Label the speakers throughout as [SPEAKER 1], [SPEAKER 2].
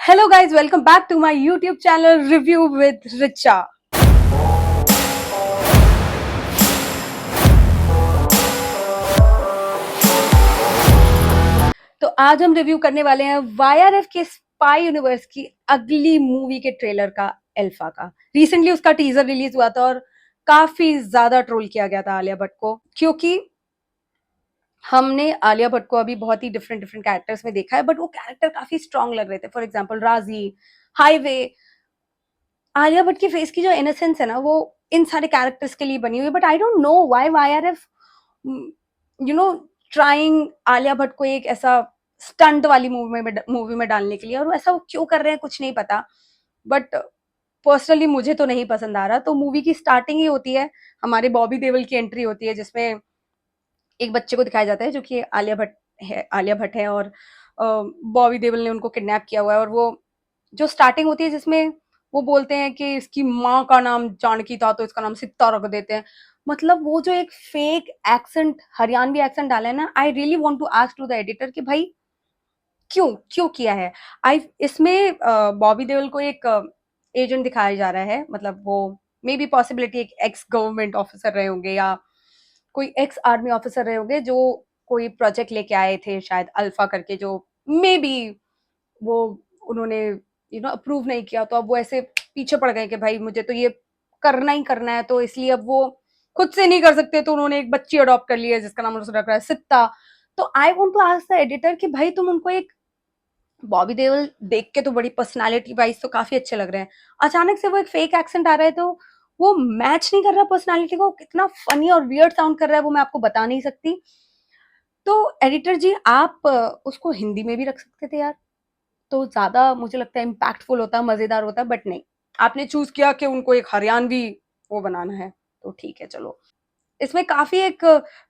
[SPEAKER 1] Hello guys, welcome back to my YouTube channel Review with Richa. तो आज हम review करने वाले हैं YRF के स्पाई यूनिवर्स की अगली मूवी के ट्रेलर का, अल्फा का। रिसेंटली उसका टीजर रिलीज हुआ था और काफी ज्यादा ट्रोल किया गया था आलिया भट्ट को, क्योंकि हमने आलिया भट्ट को अभी बहुत ही डिफरेंट डिफरेंट कैरेक्टर्स में देखा है, बट वो कैरेक्टर काफी स्ट्रांग लग रहे थे। फॉर एग्जाम्पल राजी, हाईवे। आलिया भट्ट की फेस की जो इनोसेंस है ना, वो इन सारे कैरेक्टर्स के लिए बनी हुई है। But I don't know why YRF you know trying Alia Bhatt को एक ऐसा स्टंट वाली मूवी में डालने के लिए, और ऐसा वो क्यों कर रहे हैं कुछ नहीं पता। बट पर्सनली मुझे तो नहीं पसंद आ रहा। तो मूवी की स्टार्टिंग ही होती है, हमारे बॉबी देओल की एंट्री होती है, जिसमें एक बच्चे को दिखाया जाता है जो कि आलिया भट्ट है और बॉबी देओल ने उनको किडनैप किया हुआ है। और वो जो स्टार्टिंग होती है जिसमें वो बोलते हैं कि इसकी माँ का नाम जानकी था तो इसका नाम सित्ता रख देते हैं। मतलब वो जो एक फेक एक्सेंट, हरियाणवी एक्सेंट डाला है ना, I really want to ask to the editor कि भाई क्यों क्यों किया है। आई इसमें बॉबी देओल को एक एजेंट दिखाया जा रहा है, मतलब वो मे बी पॉसिबिलिटी एक एक्स गवर्नमेंट ऑफिसर रहे होंगे या कोई एक्स आर्मी ऑफिसर रहे होंगे, जो कोई प्रोजेक्ट लेके आए थे शायद अल्फा करके, जो मे बी वो उन्होंने अप्रूव नहीं किया। तो अब वो ऐसे पीछे पड़ गए कि भाई मुझे तो ये करना ही करना है, तो इसलिए अब वो खुद से नहीं कर सकते, तो उन्होंने एक बच्ची अडॉप्ट कर ली है जिसका नाम उन्होंने रखा है सित्ता। तो I want to ask the editor कि भाई तुम उनको एक, बॉबी देओल देख के तो बड़ी पर्सनालिटी वाइज तो काफी अच्छे लग रहे हैं, अचानक से वो एक फेक एक्सेंट आ रहा है, तो वो मैच नहीं कर रहा पर्सनालिटी को। कितना फनी और वियर्ड साउंड कर रहा है वो मैं आपको बता नहीं सकती। तो एडिटर जी आप उसको हिंदी में भी रख सकते थे यार, तो ज्यादा मुझे लगता है इम्पैक्टफुल होता, मजेदार होता। बट नहीं, आपने चूज किया कि उनको एक हरियाणवी वो बनाना है। तो ठीक है, चलो। इसमें काफी एक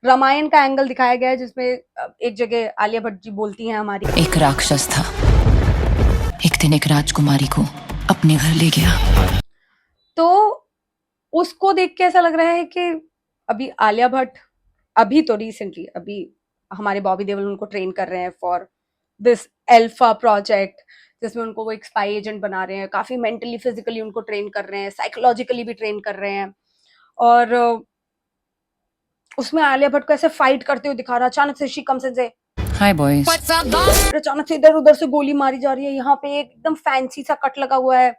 [SPEAKER 1] रामायण का एंगल दिखाया गया है, जिसमें एक जगह आलिया भट्ट जी बोलती हैं हमारी,
[SPEAKER 2] एक राक्षस था, एक दिन एक राजकुमारी को अपने घर ले गया।
[SPEAKER 1] तो उसको देख के ऐसा लग रहा है कि अभी आलिया भट्ट, अभी तो रिसेंटली अभी हमारे बॉबी देओल उनको ट्रेन कर रहे हैं फॉर दिस अल्फा प्रोजेक्ट, जिसमें उनको वो एक स्पाई एजेंट बना रहे हैं। काफी मेंटली फिजिकली उनको ट्रेन कर रहे हैं, साइकोलॉजिकली भी ट्रेन कर रहे हैं। और उसमें आलिया भट्ट को ऐसे फाइट करते हुए दिखा रहा, अचानक से शी कम्स इन से,
[SPEAKER 2] हाय बॉयज।
[SPEAKER 1] अचानक से इधर उधर से गोली मारी जा रही है। यहाँ पे एकदम फैंसी सा कट लगा हुआ है,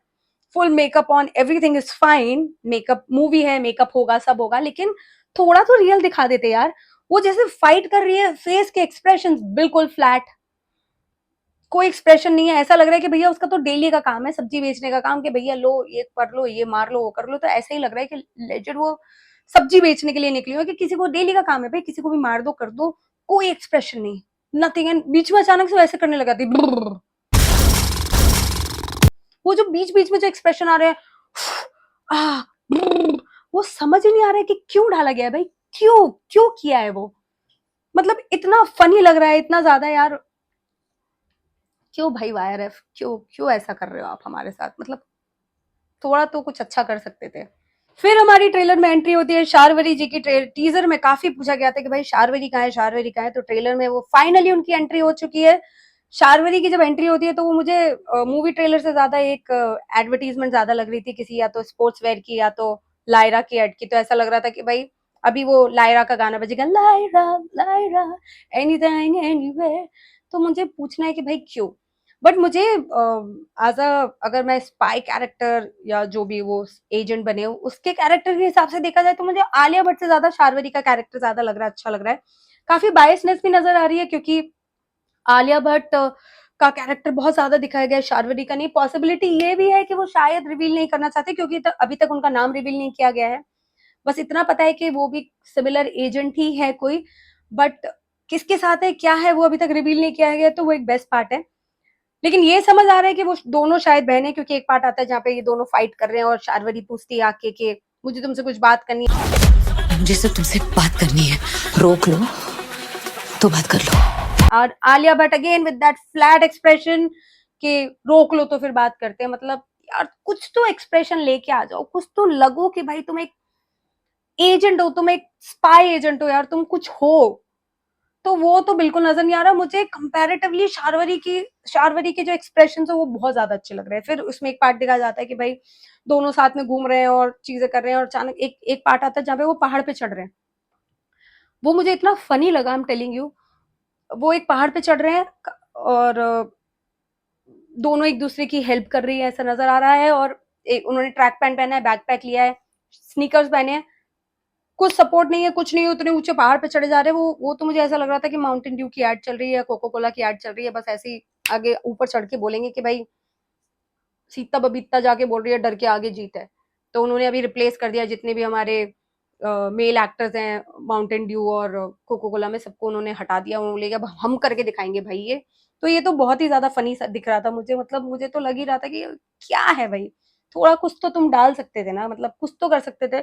[SPEAKER 1] full makeup on, everything is fine. Makeup movie है, मेकअप होगा, सब होगा, लेकिन थोड़ा तो रियल दिखा देते यार। वो जैसे फाइट कर रही है, फेस के एक्सप्रेशन बिल्कुल फ्लैट, कोई एक्सप्रेशन नहीं है। ऐसा लग रहा है कि भैया उसका तो डेली का काम है, सब्जी बेचने का काम, कि भैया लो ये कर लो, ये मार लो, वो कर लो। तो ऐसा ही लग रहा है कि लेजिट वो सब्जी बेचने के लिए निकली हो, कि किसी को डेली का काम है भाई, किसी को भी मार दो, कर दो, कोई एक्सप्रेशन नहीं, नथिंग। एंड बीच में अचानक से वैसे करने लगा थी, वो जो बीच बीच में जो एक्सप्रेशन आ रहे हैं, आ, वो समझ ही नहीं आ रहा है कि क्यों डाला गया है भाई, क्यों क्यों किया है वो। मतलब इतना फनी लग रहा है, इतना ज्यादा यार। क्यों भाई YRF, क्यों क्यों ऐसा कर रहे हो आप हमारे साथ। मतलब थोड़ा तो कुछ अच्छा कर सकते थे। फिर हमारी ट्रेलर में एंट्री होती है शार्वरी जी की। टीजर में काफी पूछा गया था कि भाई शार्वरी कहाँ है, शार्वरी कहाँ है। तो ट्रेलर में वो फाइनली उनकी एंट्री हो चुकी है। शार्वरी की जब एंट्री होती है तो वो मुझे मूवी ट्रेलर से ज्यादा एक एडवर्टीजमेंट ज्यादा लग रही थी, किसी या तो स्पोर्ट्स वेयर की या तो लायरा की एड की। तो ऐसा लग रहा था कि भाई अभी वो लायरा का गाना बजेगा, लायरा लायरा एनीथिंग एनीवेयर। तो मुझे पूछना है कि भाई क्यों। बट मुझे एज अ, अगर मैं स्पाई कैरेक्टर या जो भी वो एजेंट बने हो उसके कैरेक्टर के हिसाब से देखा जाए, तो मुझे आलिया भट्ट से ज्यादा शार्वरी का कैरेक्टर ज्यादा लग रहा है, अच्छा लग रहा है। काफी बायसनेस भी नजर आ रही है, क्योंकि आलिया भट्ट का कैरेक्टर बहुत ज्यादा दिखाया गया है, शार्वरी का नहीं। पॉसिबिलिटी ये भी है कि वो शायद रिवील नहीं करना चाहते, क्योंकि अभी तक उनका नाम रिवील नहीं किया गया है। बस इतना पता है कि वो भी सिमिलर एजेंट ही है कोई, बट किसके साथ है क्या है वो अभी तक रिवील नहीं किया गया, तो वो एक बेस्ट पार्ट है। लेकिन ये समझ आ रहा है कि वो दोनों शायद बहनें, क्योंकि एक पार्ट आता है जहाँ पे ये दोनों फाइट कर रहे हैं और शार्वरी पूछती है आके कि मुझे तुमसे कुछ बात करनी है।
[SPEAKER 2] मुझे सिर्फ तुमसे बात करनी है, रोक लो तो बात कर लो।
[SPEAKER 1] और Alia Bhatt again with that flat expression कि रोक लो तो फिर बात करते हैं। मतलब यार कुछ तो एक्सप्रेशन लेके आ जाओ, कुछ तो लगो कि भाई तुम एक एजेंट हो, तुम एक स्पाई एजेंट हो यार, तुम कुछ हो। तो वो तो बिल्कुल नजर नहीं आ रहा मुझे। कंपैरेटिवली शार्वरी के जो एक्सप्रेशन है वो बहुत ज्यादा अच्छे लग रहे हैं। फिर उसमें एक पार्ट दिखाया जाता है कि भाई दोनों साथ में घूम रहे हैं और चीजें कर रहे हैं, और अचानक एक एक पार्ट आता है जहाँ पे वो पहाड़ पे चढ़ रहे हैं। वो मुझे इतना फनी लगा, आई एम टेलिंग यू। वो एक पहाड़ पे चढ़ रहे हैं और दोनों एक दूसरे की हेल्प कर रही है ऐसा नजर आ रहा है, और उन्होंने ट्रैक पैंट पहना है, बैकपैक लिया है, स्नीकर्स पहने हैं, कुछ सपोर्ट नहीं है, कुछ नहीं है, उतने ऊंचे पहाड़ पे चढ़े जा रहे हैं। वो तो मुझे ऐसा लग रहा था कि माउंटेन ड्यू की एड चल रही है, कोको कोला की एड चल रही है, बस ऐसे ही आगे ऊपर चढ़ के बोलेंगे कि भाई सीता बबीता जाके बोल रही है डर के आगे जीत है। तो उन्होंने अभी रिप्लेस कर दिया जितने भी हमारे मेल एक्टर्स हैं माउंटेन ड्यू और कोको कोला में, सबको उन्होंने हटा दिया। उन्होंने बोले अब हम करके दिखाएंगे भाई ये। तो ये तो बहुत ही ज्यादा फनी दिख रहा था मुझे, मतलब मुझे तो लग ही रहा था कि क्या है भाई, थोड़ा कुछ तो तुम डाल सकते थे ना, मतलब कुछ तो कर सकते थे।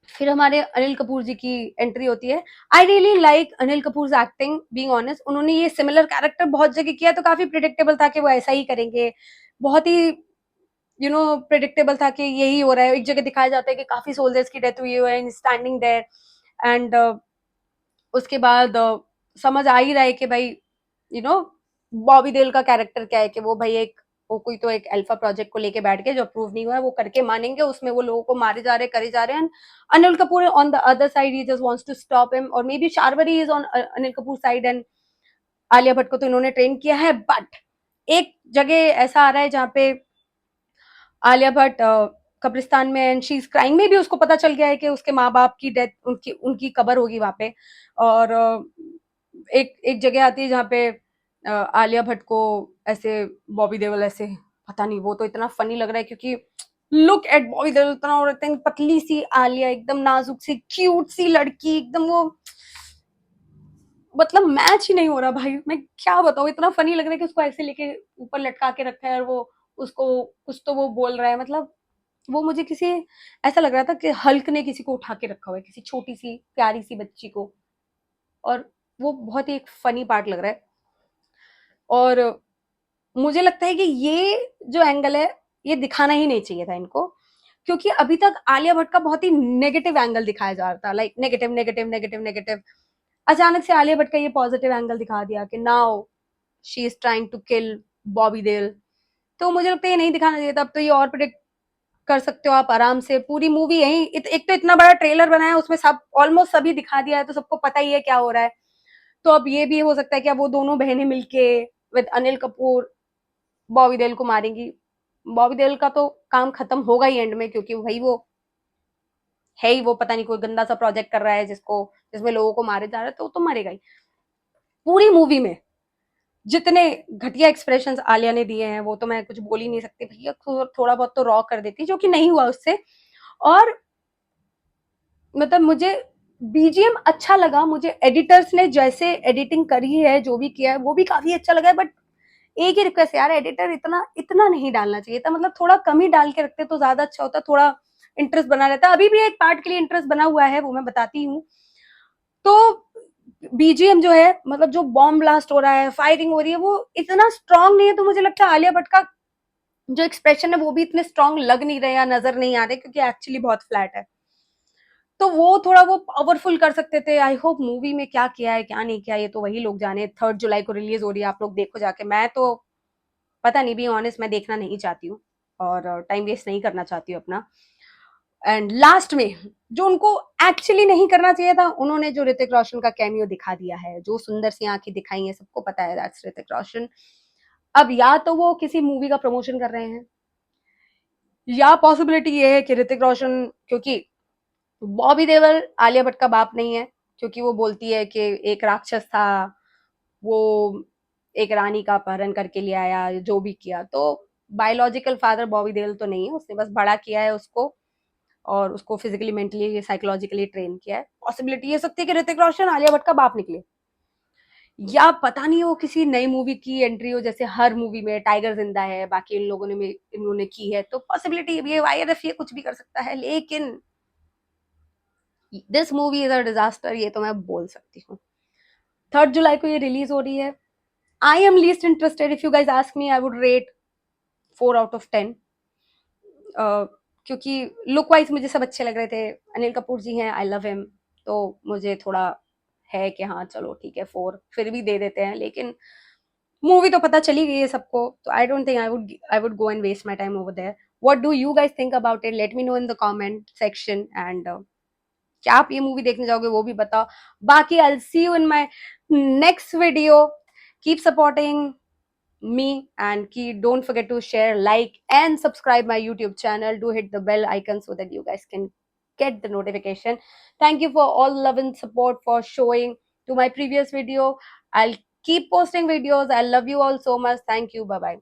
[SPEAKER 1] फिर हमारे अनिल कपूर जी की एंट्री होती है। I really like Anil Kapoor acting, being honest. उन्होंने ये सिमिलर कैरेक्टर बहुत जगह किया तो काफी प्रिडिक्टेबल था कि वो ऐसा ही करेंगे। बहुत ही प्रिडिक्टेबल था कि यही हो रहा है। एक जगह दिखाया जाता है कि काफी सोल्जर्स की डेथ हुई है स्टैंडिंग देयर, एंड उसके बाद समझ आ ही रहा है कि भाई यू नो बॉबी देओल का कैरेक्टर क्या है, कि वो भाई वो कोई तो एक अल्फा प्रोजेक्ट को लेके बैठ गए जो अप्रूव नहीं हुआ है, वो करके मानेंगे, उसमें वो लोगों को मारे जा रहे करे जा रहे हैं। Anil Kapoor on the other side he just wants to stop him, और maybe Sharvari is on Anil Kapoor side, and Alia Bhatt को तो इन्होंने ट्रेन किया है। बट एक जगह ऐसा आ रहा है जहाँ पे आलिया भट्ट कब्रिस्तान में एंड शी इज क्राइंग, में भी उसको पता चल गया है कि उसके माँ बाप की डेथ, उनकी उनकी कबर होगी वहां पे। और एक एक जगह आती है जहाँ पे आलिया भट्ट को ऐसे बॉबी देओल ऐसे, पता नहीं, वो तो इतना फनी लग रहा है क्योंकि लुक एट बॉबी देओल, इतना और इतनी पतली सी आलिया, एकदम नाजुक सी क्यूट सी लड़की, एकदम वो मतलब मैच ही नहीं हो रहा भाई। मैं क्या बताऊँ, इतना फनी लग रहा है कि उसको ऐसे लेके ऊपर लटका के रखा है और वो उसको कुछ तो वो बोल रहा है। मतलब वो मुझे किसी ऐसा लग रहा था कि हल्क ने किसी को उठा के रखा हुआ है, किसी छोटी सी प्यारी सी बच्ची को। और वो बहुत ही एक फनी पार्ट लग रहा है। और मुझे लगता है कि ये जो एंगल है ये दिखाना ही नहीं चाहिए था इनको, क्योंकि अभी तक आलिया भट्ट का बहुत ही नेगेटिव एंगल दिखाया जा रहा था, like negative negative negative negative. अचानक से आलिया भट्ट का ये पॉजिटिव एंगल दिखा दिया कि now she is trying to kill Bobby Deol. तो मुझे लगता है ये नहीं दिखाना चाहिए था। अब तो ये और प्रिडिक्ट कर सकते हो आप आराम से, पूरी मूवी यही एक तो इतना बड़ा ट्रेलर बनाया है, उसमें सब ऑलमोस्ट सभी दिखा दिया है, तो सबको पता ही है क्या हो रहा है। तो अब ये भी हो सकता है कि अब वो दोनों बहनें मिलके विद अनिल कपूर बॉबी देओल को मारेंगी। बॉबी देओल का तो काम खत्म होगा ही एंड में, क्योंकि भाई वो है ही, वो पता नहीं कोई गंदा सा प्रोजेक्ट कर रहा है जिसमें लोगों को मारे जा रहे हैं, तो वो तो मरेगा ही। पूरी मूवी में जितने घटिया एक्सप्रेशंस आलिया ने दिए हैं वो तो मैं कुछ बोल ही नहीं सकती भैया, थोड़ा बहुत तो रॉ कर देती, जो कि नहीं हुआ उससे। और मतलब मुझे बीजीएम अच्छा लगा, मुझे एडिटर्स ने जैसे एडिटिंग करी है, जो भी किया है वो भी काफी अच्छा लगा है। बट एक ही रिक्वेस्ट यार, एडिटर इतना इतना नहीं डालना चाहिए था, मतलब थोड़ा कम ही डाल के रखते तो ज्यादा अच्छा होता, थोड़ा इंटरेस्ट बना रहता। अभी भी एक पार्ट के लिए इंटरेस्ट बना हुआ है, वो मैं बताती हूँ। तो बीजीएम जो है, मतलब जो बॉम्ब ब्लास्ट हो रहा है, फायरिंग हो रही है, वो इतना स्ट्रांग नहीं है, तो मुझे लगता है आलिया भट्ट का जो एक्सप्रेशन है वो भी इतने स्ट्रांग लग नहीं रहे या नजर नहीं आ रहे, क्योंकि एक्चुअली बहुत फ्लैट है। तो वो थोड़ा वो पावरफुल कर सकते थे। आई होप मूवी में क्या किया है क्या नहीं किया ये तो वही लोग जाने। 3 जुलाई को रिलीज हो रही है, आप लोग देखो जाके। मैं तो पता नहीं, भी ऑनेस्ट मैं देखना नहीं चाहती हूँ और टाइम वेस्ट नहीं करना चाहती हूँ अपना। एंड लास्ट में जो उनको एक्चुअली नहीं करना चाहिए था, उन्होंने जो ऋतिक रोशन का कैमियो दिखा दिया है, जो सुंदर सी आंखें दिखाई हैं, सबको पता है दैट्स ऋतिक रोशन। अब या तो वो किसी मूवी का प्रमोशन कर रहे हैं, या पॉसिबिलिटी ये है कि ऋतिक रोशन, क्योंकि बॉबी देओल आलिया भट्ट का बाप नहीं है, क्योंकि वो बोलती है कि एक राक्षस था, वो एक रानी का अपहरण करके ले आया, जो भी किया। तो बायोलॉजिकल फादर बॉबी देओल तो नहीं है, उसने बस बड़ा किया है उसको, और उसको फिजिकली मेंटली साइकोलॉजिकली ट्रेन किया है। पॉसिबिलिटी ये सकती है कि ऋतिक रोशन आलिया भट्ट का बाप निकले, या पता नहीं वो किसी नई मूवी की एंट्री हो, जैसे हर मूवी में टाइगर जिंदा है, बाकी इन लोगों ने इन्होंने की है, तो पॉसिबिलिटी ये वाईआरएफ ये कुछ भी कर सकता है। लेकिन this movie is a disaster, ये तो मैं बोल सकती हूँ। 3 जुलाई को ये रिलीज हो रही है। I am least interested, if you guys ask me I would rate 4 out of 10, क्योंकि लुक वाइज मुझे सब अच्छे लग रहे थे। अनिल कपूर जी हैं, आई लव हिम, तो मुझे थोड़ा है कि हाँ चलो ठीक है 4 फिर भी दे देते हैं, लेकिन मूवी तो पता चली गई है सबको, तो I don't think I would go and waste my time over there. What do you guys think about it? Let me know in the comment section. And क्या आप ये मूवी देखने जाओगे वो भी बताओ. बाकी I will see you in my next video. Keep supporting me, and don't forget to share, like and subscribe my YouTube channel. Do hit the bell icon so that you guys can get the notification. Thank you for all love and support for showing to my previous video. I'll keep posting videos. I love you all so much. Thank you. Bye bye.